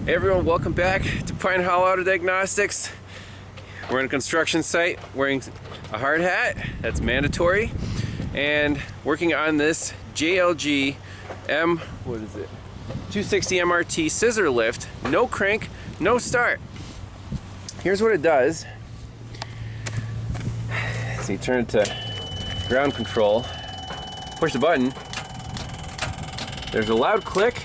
Hey everyone, welcome back to Pine Hollow Auto Diagnostics. We're on a construction site wearing a hard hat, that's mandatory, and working on this JLG 260 MRT scissor lift. No crank, no start. Here's what it does. So you turn it to ground control, push the button, there's a loud click,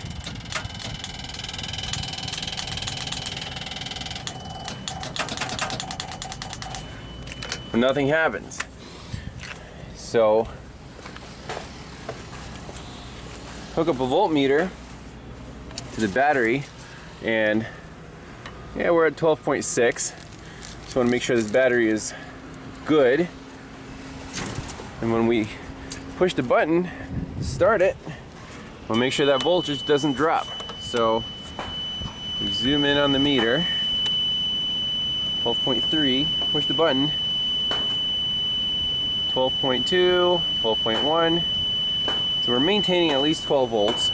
but nothing happens. So hook up a voltmeter to the battery, and yeah, we're at 12.6. Just want to make sure this battery is good. And when we push the button to start it, we'll make sure that voltage doesn't drop. So we zoom in on the meter, 12.3, push the button, 12.2, 12.1. So we're maintaining at least 12 volts.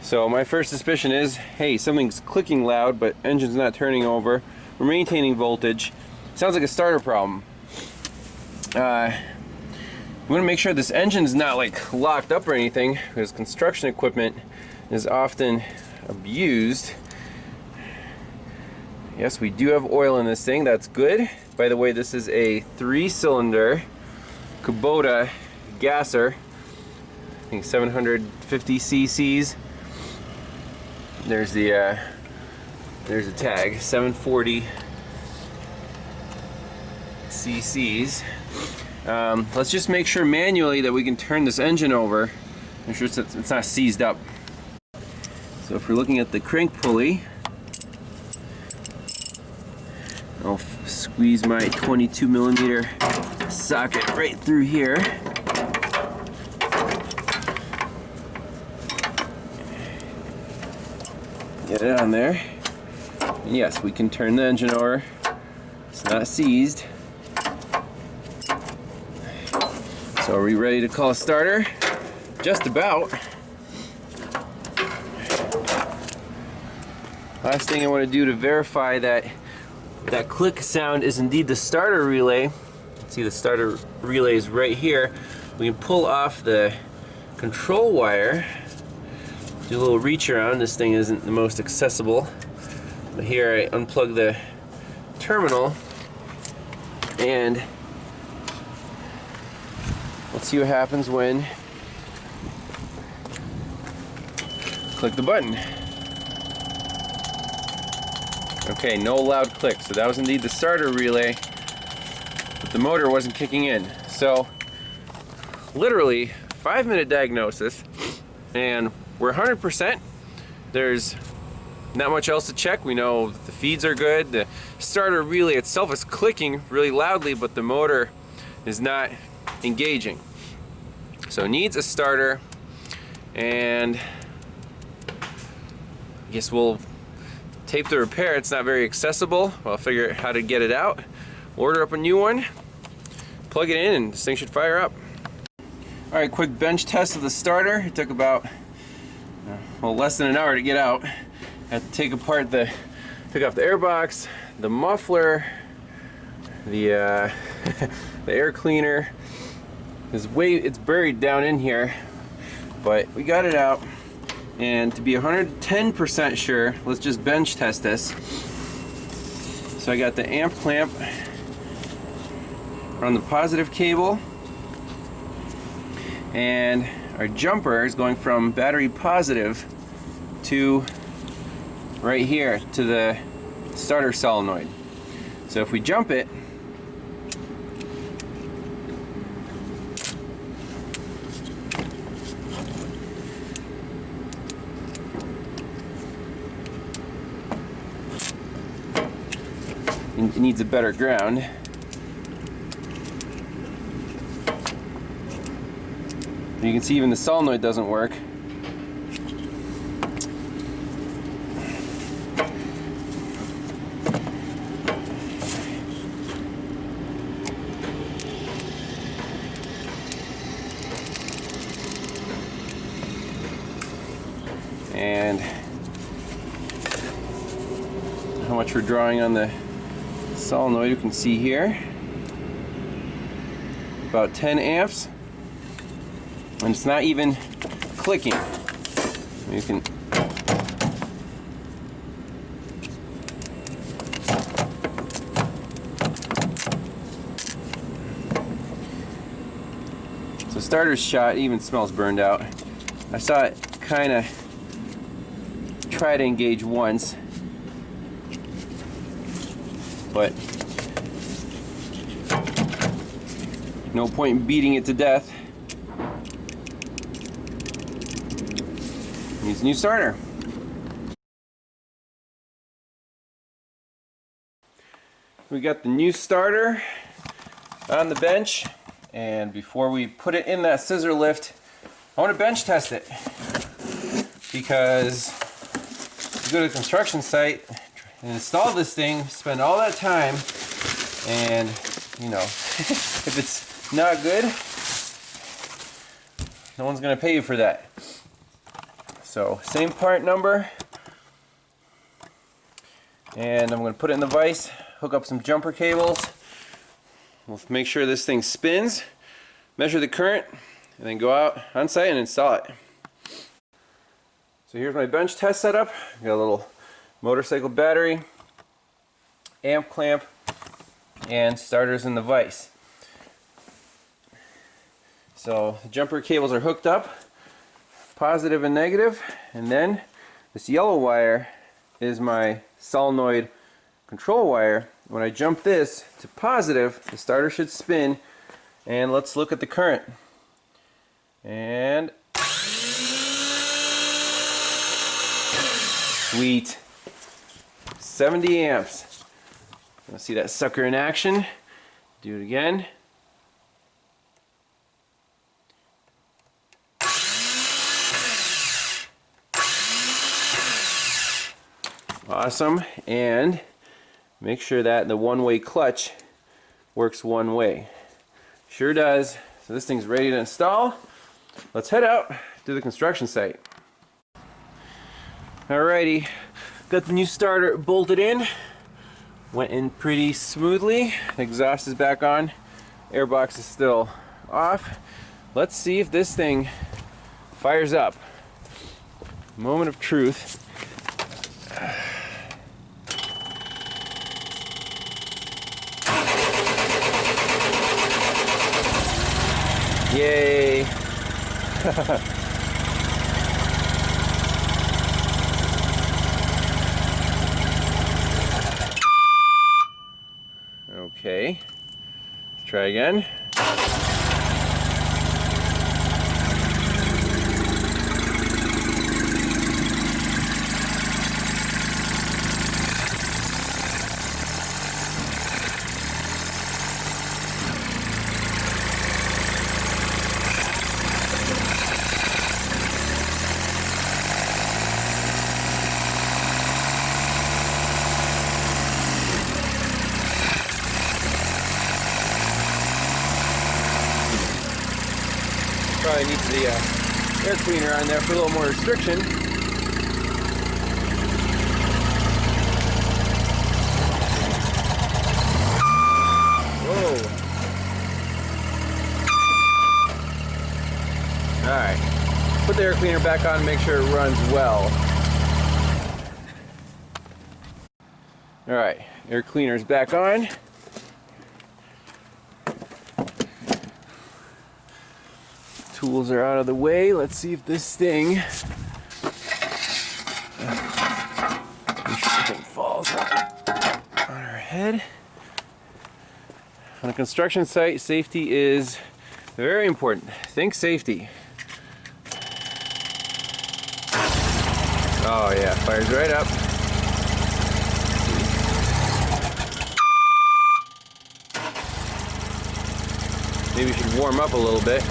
So my first suspicion is, hey, something's clicking loud, but engine's not turning over. We're maintaining voltage. Sounds like a starter problem. We want to make sure this engine's not like locked up or anything, because construction equipment is often abused. Yes, we do have oil in this thing. That's good. By the way, this is a 3-cylinder Kubota gasser. I think 750 cc's. There's the tag, 740 cc's. Let's just make sure manually that we can turn this engine over. Make sure it's not seized up. So if we're looking at the crank pulley, I'll squeeze my 22mm socket right through here. Get it on there. And yes, we can turn the engine over. It's not seized. So are we ready to call a starter? Just about. Last thing I want to do to verify that that click sound is indeed the starter relay. See, the starter relay is right here. We can pull off the control wire. Do a little reach around. This thing isn't the most accessible, but here I unplug the terminal, and let's see what happens when click the button. Okay, no loud click, so that was indeed the starter relay, but the motor wasn't kicking in. So literally 5-minute diagnosis, and we're 100%. There's not much else to check. We know the feeds are good. The starter relay itself is clicking really loudly, but the motor is not engaging. So it needs a starter, and I guess we'll tape the repair. It's not very accessible. I'll figure out how to get it out, order up a new one, plug it in, and this thing should fire up. Alright, quick bench test of the starter. It took about less than an hour to get out. I had to take off the air box, the muffler, the the air cleaner. It's buried down in here, but we got it out. And to be 110% sure, let's just bench test this. So I got the amp clamp on the positive cable, and our jumper is going from battery positive to right here to the starter solenoid. So if we jump it, it needs a better ground. You can see even the solenoid doesn't work. and how much we're drawing on the solenoid you can see here. About 10 amps, and it's not even clicking. You can so starter's shot, even smells burned out. I saw it kind of try to engage once, but no point in beating it to death. Needs a new starter. We got the new starter on the bench, and before we put it in that scissor lift, I want to bench test it, because you go to a construction site and install this thing, spend all that time, and you know, if it's not good, no one's going to pay you for that. So same part number, and I'm going to put it in the vise, hook up some jumper cables. We'll make sure this thing spins, measure the current, and then go out on site and install it. So here's my bench test setup. Got a little motorcycle battery, amp clamp, and starters in the vise. So the jumper cables are hooked up, positive and negative, and then this yellow wire is my solenoid control wire. When I jump this to positive, the starter should spin, and let's look at the current. And sweet, 70 amps. Let's see that sucker in action. Do it again. Awesome. And make sure that the one-way clutch works one way. Sure does. So this thing's ready to install. Let's head out to the construction site. Alrighty, got the new starter bolted in. Went in pretty smoothly. The exhaust is back on. Airbox is still off. Let's see if this thing fires up. Moment of truth. Yay! Okay, let's try again. Probably needs the air cleaner on there for a little more restriction. Whoa. Alright. Put the air cleaner back on and make sure it runs well. Alright, air cleaner's back on. Tools are out of the way. Let's see if this thing, make sure the thing falls on our head. On a construction site, safety is very important. Think safety. Oh yeah, fires right up. Maybe you should warm up a little bit.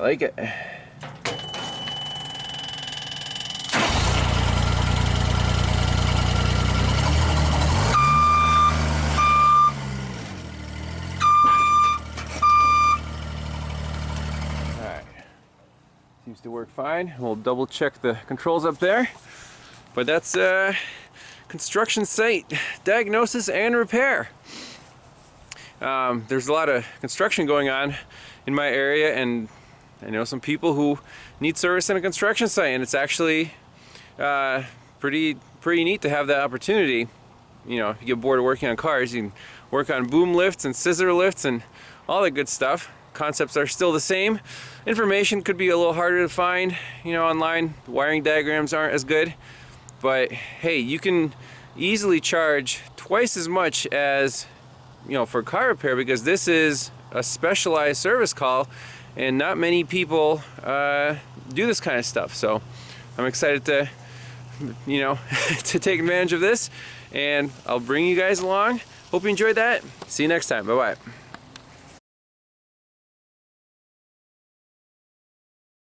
like it. Seems to work fine. We'll double check the controls up there. But that's construction site diagnosis and repair. There's a lot of construction going on in my area, and I know some people who need service in a construction site, and it's actually pretty neat to have that opportunity. You know, if you get bored of working on cars, you can work on boom lifts and scissor lifts and all that good stuff. Concepts are still the same. Information could be a little harder to find, you know, online. The wiring diagrams aren't as good. But hey, you can easily charge twice as much as, you know, for car repair, because this is a specialized service call and not many people do this kind of stuff. So I'm excited to, you know, to take advantage of this, and I'll bring you guys along. Hope you enjoyed that. See you next time. Bye-bye.